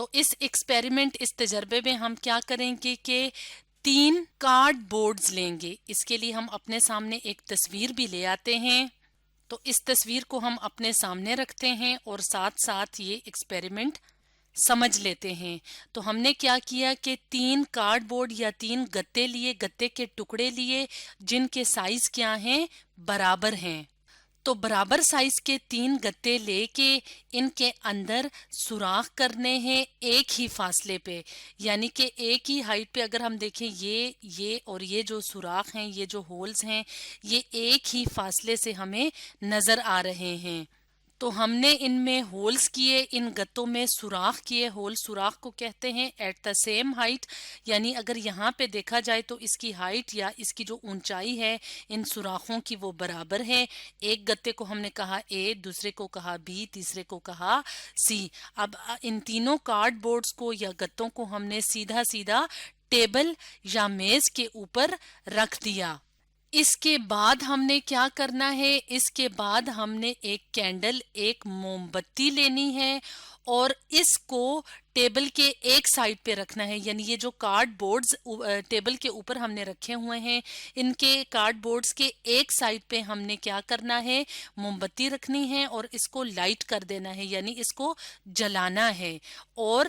تو اس ایکسپیریمنٹ اس تجربے میں ہم کیا کریں گے کہ 3 کارڈ بورڈز لیں گے. اس کے لیے ہم اپنے سامنے ایک تصویر بھی لے آتے ہیں. تو اس تصویر کو ہم اپنے سامنے رکھتے ہیں اور ساتھ ساتھ یہ ایکسپیریمنٹ سمجھ لیتے ہیں. تو ہم نے کیا کیا کہ 3 کارڈ بورڈ یا 3 گتے لیے, گتے کے ٹکڑے لیے جن کے سائز کیا ہیں, برابر ہیں. تو برابر سائز کے 3 گتے لے کے ان کے اندر سوراخ کرنے ہیں ایک ہی فاصلے پہ, یعنی کہ ایک ہی ہائٹ پہ. اگر ہم دیکھیں یہ اور یہ جو سوراخ ہیں, یہ جو ہولز ہیں, یہ ایک ہی فاصلے سے ہمیں نظر آ رہے ہیں. تو ہم نے ان میں ہولز کیے, ان گتوں میں سوراخ کیے. ہول سوراخ کو کہتے ہیں ایٹ دا سیم ہائٹ, یعنی اگر یہاں پہ دیکھا جائے تو اس کی ہائٹ یا اس کی جو اونچائی ہے ان سوراخوں کی وہ برابر ہے. ایک گتے کو ہم نے کہا A, دوسرے کو کہا B, تیسرے کو کہا C. اب ان تینوں کارڈ بورڈز کو یا گتوں کو ہم نے سیدھا سیدھا ٹیبل یا میز کے اوپر رکھ دیا. اس کے بعد ہم نے کیا کرنا ہے, اس کے بعد ہم نے ایک کینڈل, ایک موم بتی لینی ہے اور اس کو ٹیبل کے ایک سائڈ پہ رکھنا ہے. یعنی یہ جو کارڈ بورڈز ٹیبل کے اوپر ہم نے رکھے ہوئے ہیں, ان کے کارڈ بورڈز کے ایک سائڈ پہ ہم نے کیا کرنا ہے, موم بتی رکھنی ہے اور اس کو لائٹ کر دینا ہے, یعنی اس کو جلانا ہے. اور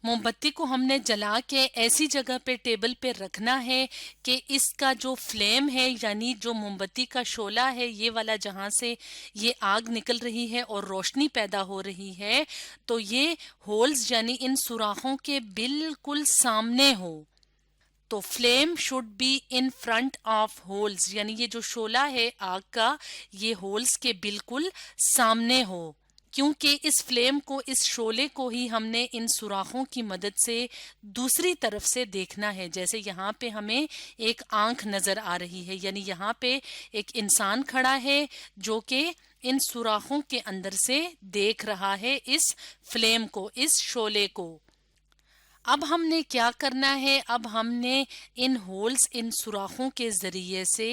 موم بتی کو ہم نے جلا کے ایسی جگہ پہ ٹیبل پہ رکھنا ہے کہ اس کا جو فلیم ہے, یعنی جو موم بتی کا شعلہ ہے, یہ والا جہاں سے یہ آگ نکل رہی ہے اور روشنی پیدا ہو رہی ہے, تو یہ ہولز یعنی ان سوراخوں کے بالکل سامنے ہو. تو flame should be in front of holes, یعنی یہ جو شعلہ ہے آگ کا, یہ ہولز کے بالکل سامنے ہو. کیونکہ اس فلیم کو, اس شعلے کو ہی ہم نے ان سوراخوں کی مدد سے دوسری طرف سے دیکھنا ہے. جیسے یہاں پہ ہمیں ایک آنکھ نظر آ رہی ہے, یعنی یہاں پہ ایک انسان کھڑا ہے جو کہ ان سوراخوں کے اندر سے دیکھ رہا ہے اس فلیم کو, اس شعلے کو. اب ہم نے کیا کرنا ہے, اب ہم نے ان ہولز, ان سوراخوں کے ذریعے سے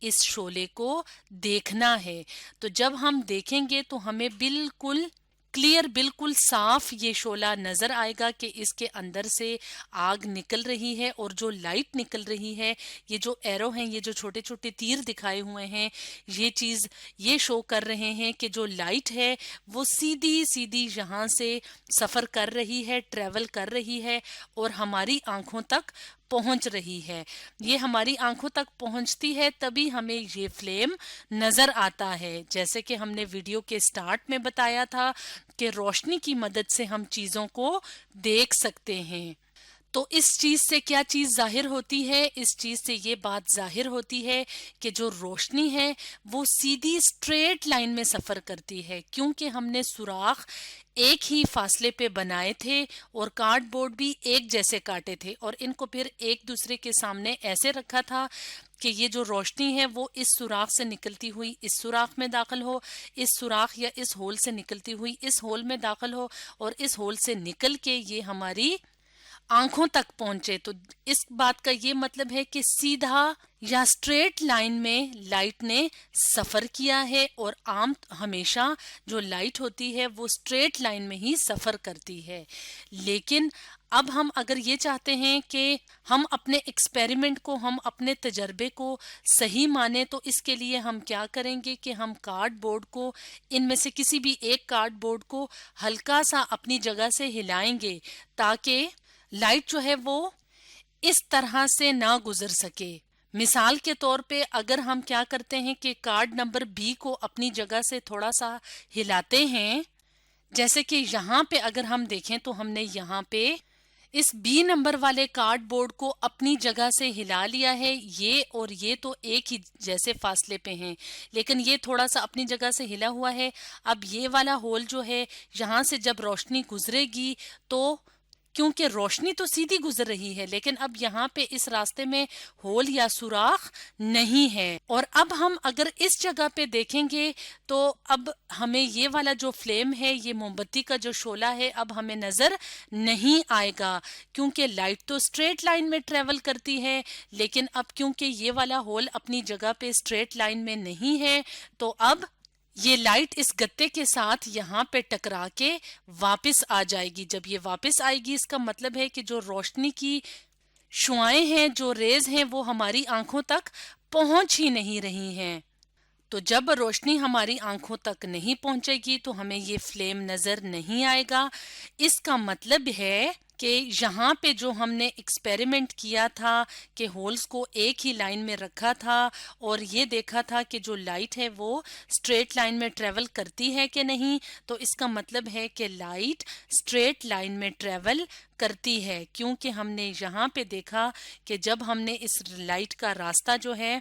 اس شعلے کو دیکھنا ہے. تو جب ہم دیکھیں گے تو ہمیں بالکل کلیئر, بالکل صاف یہ شعلہ نظر آئے گا کہ اس کے اندر سے آگ نکل رہی ہے اور جو لائٹ نکل رہی ہے, یہ جو ایرو ہیں, یہ جو چھوٹے چھوٹے تیر دکھائے ہوئے ہیں, یہ چیز یہ شو کر رہے ہیں کہ جو لائٹ ہے وہ سیدھی سیدھی یہاں سے سفر کر رہی ہے, ٹریول کر رہی ہے اور ہماری آنکھوں تک پہنچ رہی ہے. یہ ہماری آنکھوں تک پہنچتی ہے تبھی ہمیں یہ فلیم نظر آتا ہے. جیسے کہ ہم نے ویڈیو کے سٹارٹ میں بتایا تھا کہ روشنی کی مدد سے ہم چیزوں کو دیکھ سکتے ہیں. تو اس چیز سے کیا چیز ظاہر ہوتی ہے, اس چیز سے یہ بات ظاہر ہوتی ہے کہ جو روشنی ہے وہ سیدھی اسٹریٹ لائن میں سفر کرتی ہے, کیونکہ ہم نے سوراخ ایک ہی فاصلے پہ بنائے تھے اور کارڈ بورڈ بھی ایک جیسے کاٹے تھے اور ان کو پھر ایک دوسرے کے سامنے ایسے رکھا تھا کہ یہ جو روشنی ہے وہ اس سوراخ سے نکلتی ہوئی اس سوراخ میں داخل ہو, اس سوراخ یا اس ہول سے نکلتی ہوئی اس ہول میں داخل ہو اور اس ہول سے نکل کے یہ ہماری آنکھوں تک پہنچے. تو اس بات کا یہ مطلب ہے کہ سیدھا یا اسٹریٹ لائن میں لائٹ نے سفر کیا ہے اور عام ہمیشہ جو لائٹ ہوتی ہے وہ اسٹریٹ لائن میں ہی سفر کرتی ہے. لیکن اب ہم اگر یہ چاہتے ہیں کہ ہم اپنے ایکسپیریمنٹ کو, ہم اپنے تجربے کو صحیح مانیں, تو اس کے لیے ہم کیا کریں گے کہ ہم کارڈ بورڈ کو, ان میں سے کسی بھی ایک کارڈ بورڈ کو ہلکا سا اپنی جگہ سے ہلائیں گے تاکہ لائٹ جو ہے وہ اس طرح سے نہ گزر سکے. مثال کے طور پہ اگر ہم کیا کرتے ہیں کہ کارڈ نمبر B کو اپنی جگہ سے تھوڑا سا ہلاتے ہیں, جیسے کہ یہاں پہ اگر ہم دیکھیں تو ہم نے یہاں پہ اس B نمبر والے کارڈ بورڈ کو اپنی جگہ سے ہلا لیا ہے. یہ اور یہ تو ایک ہی جیسے فاصلے پہ ہیں, لیکن یہ تھوڑا سا اپنی جگہ سے ہلا ہوا ہے. اب یہ والا ہول جو ہے, یہاں سے جب روشنی گزرے گی تو کیونکہ روشنی تو سیدھی گزر رہی ہے لیکن اب یہاں پہ اس راستے میں ہول یا سوراخ نہیں ہے. اور اب ہم اگر اس جگہ پہ دیکھیں گے تو اب ہمیں یہ والا جو فلیم ہے, یہ موم بتی کا جو شعلہ ہے, اب ہمیں نظر نہیں آئے گا کیونکہ لائٹ تو اسٹریٹ لائن میں ٹریول کرتی ہے. لیکن اب کیونکہ یہ والا ہول اپنی جگہ پہ اسٹریٹ لائن میں نہیں ہے تو اب یہ لائٹ اس گتے کے ساتھ یہاں پہ ٹکرا کے واپس آ جائے گی. جب یہ واپس آئے گی اس کا مطلب ہے کہ جو روشنی کی شعائیں ہیں، جو ریز ہیں، وہ ہماری آنکھوں تک پہنچ ہی نہیں رہی ہیں. تو جب روشنی ہماری آنکھوں تک نہیں پہنچے گی تو ہمیں یہ فلیم نظر نہیں آئے گا. اس کا مطلب ہے کہ یہاں پہ جو ہم نے ایکسپیریمنٹ کیا تھا کہ ہولز کو ایک ہی لائن میں رکھا تھا اور یہ دیکھا تھا کہ جو لائٹ ہے وہ اسٹریٹ لائن میں ٹریول کرتی ہے کہ نہیں، تو اس کا مطلب ہے کہ لائٹ اسٹریٹ لائن میں ٹریول کرتی ہے، کیونکہ ہم نے یہاں پہ دیکھا کہ جب ہم نے اس لائٹ کا راستہ جو ہے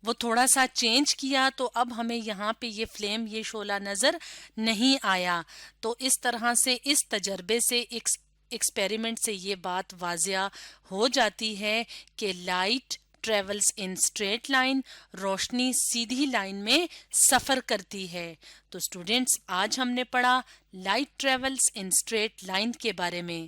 وہ تھوڑا سا چینج کیا تو اب ہمیں یہاں پہ یہ فلیم، یہ شعلہ نظر نہیں آیا. تو اس طرح سے اس تجربے سے ایکسپیریمنٹ سے یہ بات واضح ہو جاتی ہے کہ light travels in straight line, روشنی سیدھی لائن میں سفر کرتی ہے. تو اسٹوڈینٹس، آج ہم نے پڑھا light travels in straight line کے بارے میں.